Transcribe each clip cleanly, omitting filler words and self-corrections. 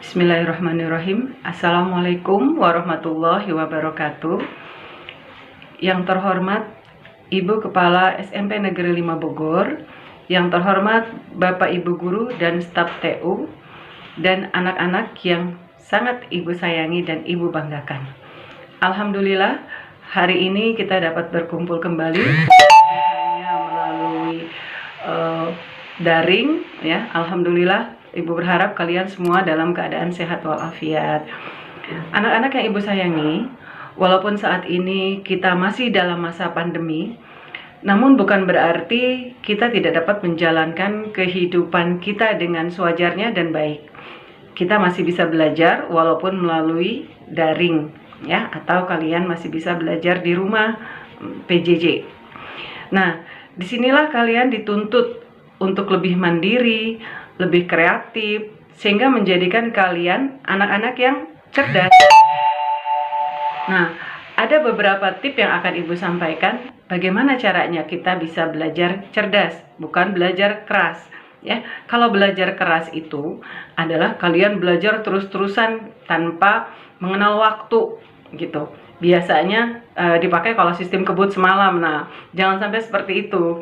Bismillahirrahmanirrahim. Assalamualaikum warahmatullahi wabarakatuh. Yang terhormat Ibu Kepala SMP Negeri 5 Bogor, yang terhormat Bapak Ibu Guru dan staf TU, dan anak-anak yang sangat Ibu sayangi dan Ibu banggakan. Alhamdulillah, hari ini kita dapat berkumpul kembali hanya melalui daring ya. Alhamdulillah, Ibu berharap kalian semua dalam keadaan sehat walafiat. Anak-anak yang Ibu sayangi, walaupun saat ini kita masih dalam masa pandemi, namun bukan berarti kita tidak dapat menjalankan kehidupan kita dengan sewajarnya dan baik. Kita masih bisa belajar walaupun melalui daring ya, atau kalian masih bisa belajar di rumah PJJ. Nah, disinilah kalian dituntut untuk lebih mandiri, lebih kreatif, sehingga menjadikan kalian anak-anak yang cerdas. Nah, ada beberapa tips yang akan Ibu sampaikan bagaimana caranya kita bisa belajar cerdas, bukan belajar keras. Ya, kalau belajar keras itu adalah kalian belajar terus-terusan tanpa mengenal waktu, gitu. Biasanya dipakai kalau sistem kebut semalam. Nah, jangan sampai seperti itu.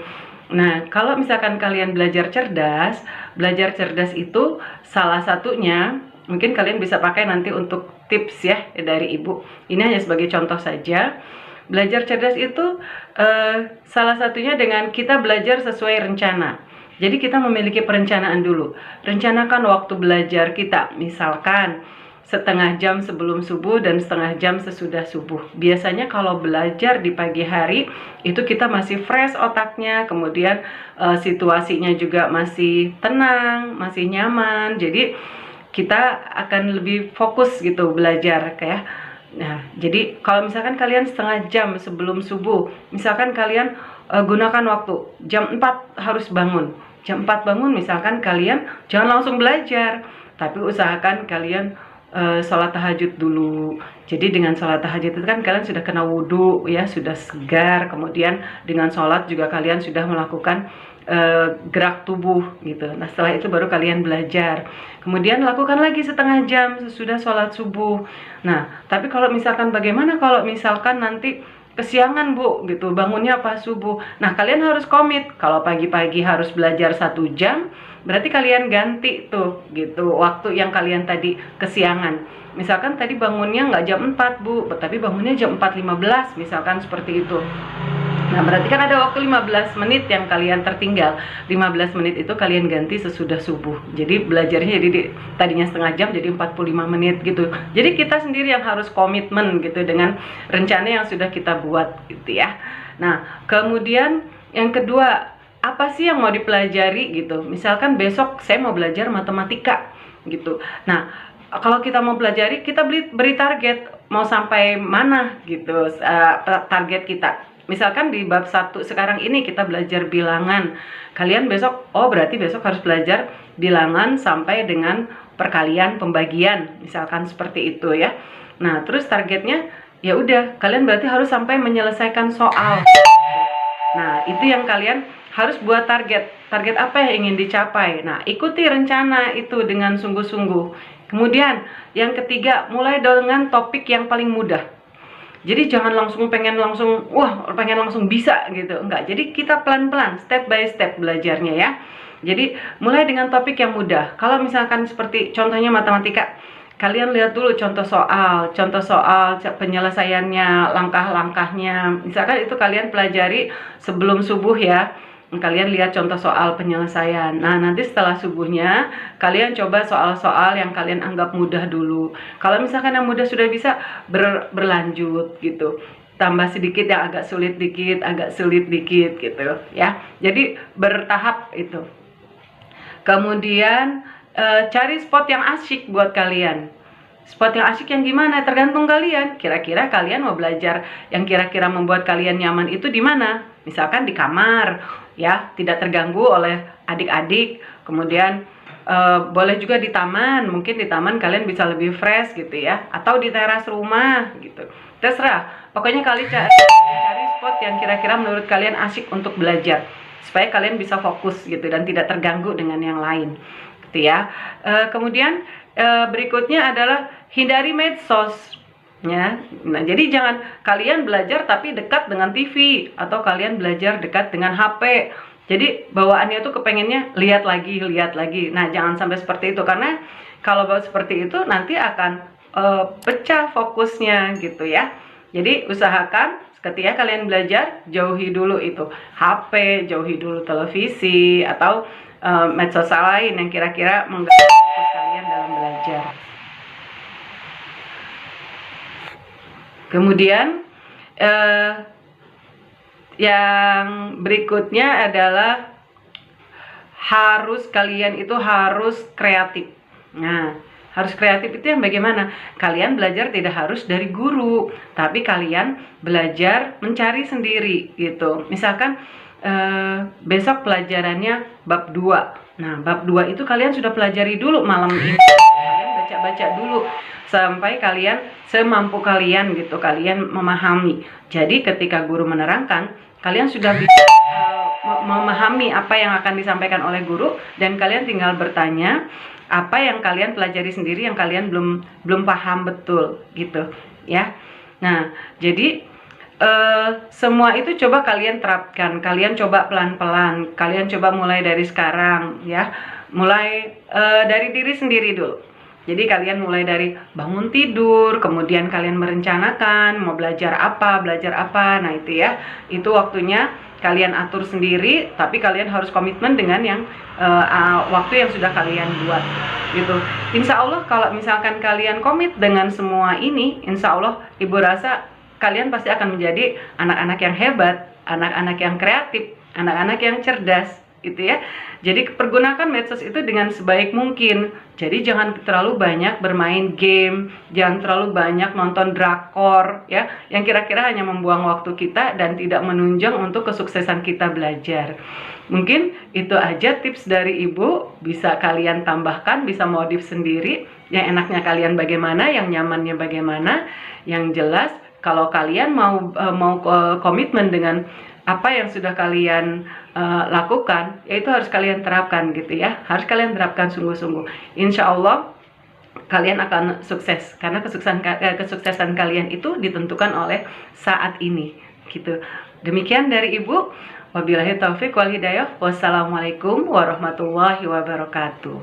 Nah, kalau misalkan kalian belajar cerdas itu salah satunya, mungkin kalian bisa pakai nanti untuk tips ya dari Ibu. Ini hanya sebagai contoh saja. Belajar cerdas itu salah satunya dengan kita belajar sesuai rencana. Jadi kita memiliki perencanaan dulu. Rencanakan waktu belajar kita, misalkan setengah jam sebelum subuh dan setengah jam sesudah subuh. Biasanya kalau belajar di pagi hari itu kita masih fresh otaknya, kemudian situasinya juga masih tenang, masih nyaman. Jadi kita akan lebih fokus gitu belajar kayak. Nah, jadi kalau misalkan kalian setengah jam sebelum subuh, misalkan kalian gunakan waktu jam 4 harus bangun. Jam 4 bangun, misalkan kalian jangan langsung belajar, tapi usahakan kalian sholat tahajud dulu. Jadi dengan sholat tahajud itu kan kalian sudah kena wudhu ya, sudah segar. Kemudian dengan sholat juga kalian sudah melakukan gerak tubuh gitu. Nah, setelah itu baru kalian belajar. Kemudian lakukan lagi setengah jam sesudah sholat subuh. Nah, tapi kalau misalkan bagaimana kalau misalkan nanti kesiangan Bu gitu, bangunnya pas subuh. Nah, kalian harus komit. Kalau pagi-pagi harus belajar 1 jam, berarti kalian ganti tuh gitu waktu yang kalian tadi kesiangan. Misalkan tadi bangunnya nggak jam 4 Bu, tapi bangunnya jam 4.15 misalkan seperti itu. Nah, berarti kan ada waktu 15 menit yang kalian tertinggal. 15 menit itu kalian ganti sesudah subuh. Jadi belajarnya jadi tadinya setengah jam jadi 45 menit gitu. Jadi kita sendiri yang harus komitmen gitu dengan rencana yang sudah kita buat gitu ya. Nah, kemudian yang kedua, apa sih yang mau dipelajari gitu. Misalkan besok saya mau belajar matematika gitu. Nah, kalau kita mau pelajari, kita beri target mau sampai mana gitu target kita. Misalkan di bab 1 sekarang ini kita belajar bilangan. Kalian besok, berarti besok harus belajar bilangan sampai dengan perkalian pembagian, misalkan seperti itu ya. Nah, terus targetnya ya udah, kalian berarti harus sampai menyelesaikan soal. Nah, itu yang kalian harus buat target. Target apa yang ingin dicapai? Nah, ikuti rencana itu dengan sungguh-sungguh. Kemudian, yang ketiga, mulai dengan topik yang paling mudah. Jadi jangan pengen langsung bisa gitu. Enggak. Jadi kita pelan-pelan, step by step belajarnya ya. Jadi mulai dengan topik yang mudah. Kalau misalkan seperti contohnya matematika, kalian lihat dulu contoh soal penyelesaiannya, langkah-langkahnya. Misalkan itu kalian pelajari sebelum subuh ya. Kalian lihat contoh soal penyelesaian. Nah, nanti setelah subuhnya kalian coba soal-soal yang kalian anggap mudah dulu. Kalau misalkan yang mudah sudah bisa, berlanjut gitu. Tambah sedikit yang agak sulit dikit gitu ya. Jadi bertahap itu. Kemudian cari spot yang asyik buat kalian. Spot yang asyik yang gimana? Tergantung kalian. Kira-kira kalian mau belajar yang kira-kira membuat kalian nyaman itu di mana? Misalkan di kamar, ya, tidak terganggu oleh adik-adik. Kemudian boleh juga di taman. Mungkin di taman kalian bisa lebih fresh gitu ya. Atau di teras rumah gitu. Terserah. Pokoknya kalian cari spot yang kira-kira menurut kalian asyik untuk belajar. Supaya kalian bisa fokus gitu dan tidak terganggu dengan yang lain. gitu ya. Kemudian berikutnya adalah hindari medsos. Ya, nah jadi jangan kalian belajar tapi dekat dengan TV, atau kalian belajar dekat dengan HP. Jadi bawaannya tuh kepengennya lihat lagi. Nah, jangan sampai seperti itu, karena kalau bawa seperti itu nanti akan pecah fokusnya gitu ya. Jadi usahakan ketika kalian belajar, jauhi dulu itu HP, jauhi dulu televisi atau medsos lain yang kira-kira mengganggu fokus kalian dalam belajar. Kemudian yang berikutnya adalah kalian itu harus kreatif. Nah, harus kreatif itu yang bagaimana? Kalian belajar tidak harus dari guru, tapi kalian belajar mencari sendiri gitu. Misalkan besok pelajarannya bab 2. Nah, bab 2 itu kalian sudah pelajari dulu malam ini. Kalian baca-baca dulu sampai kalian semampu kalian gitu, kalian memahami. Jadi ketika guru menerangkan, kalian sudah bisa memahami apa yang akan disampaikan oleh guru, dan kalian tinggal bertanya apa yang kalian pelajari sendiri yang kalian belum paham betul gitu ya. Nah, jadi semua itu coba kalian terapkan, kalian coba pelan-pelan, kalian coba mulai dari sekarang ya, mulai dari diri sendiri dulu. Jadi kalian mulai dari bangun tidur, kemudian kalian merencanakan mau belajar apa. Nah itu ya, itu waktunya kalian atur sendiri, tapi kalian harus komitmen dengan yang waktu yang sudah kalian buat gitu. Insya Allah kalau misalkan kalian komit dengan semua ini, insya Allah Ibu rasa kalian pasti akan menjadi anak-anak yang hebat, anak-anak yang kreatif, anak-anak yang cerdas gitu ya. Jadi pergunakan medsos itu dengan sebaik mungkin. Jadi jangan terlalu banyak bermain game, jangan terlalu banyak nonton drakor ya, yang kira-kira hanya membuang waktu kita dan tidak menunjang untuk kesuksesan kita belajar. Mungkin itu aja tips dari Ibu, bisa kalian tambahkan, bisa modif sendiri. Yang enaknya kalian bagaimana, yang nyamannya bagaimana. Yang jelas kalau kalian mau komitmen dengan apa yang sudah kalian lakukan, yaitu harus kalian terapkan gitu ya, harus kalian terapkan sungguh-sungguh. Insya Allah kalian akan sukses, karena kesuksesan kalian itu ditentukan oleh saat ini gitu. Demikian dari Ibu, wabillahi taufik wal hidayah. Wassalamualaikum warahmatullahi wabarakatuh.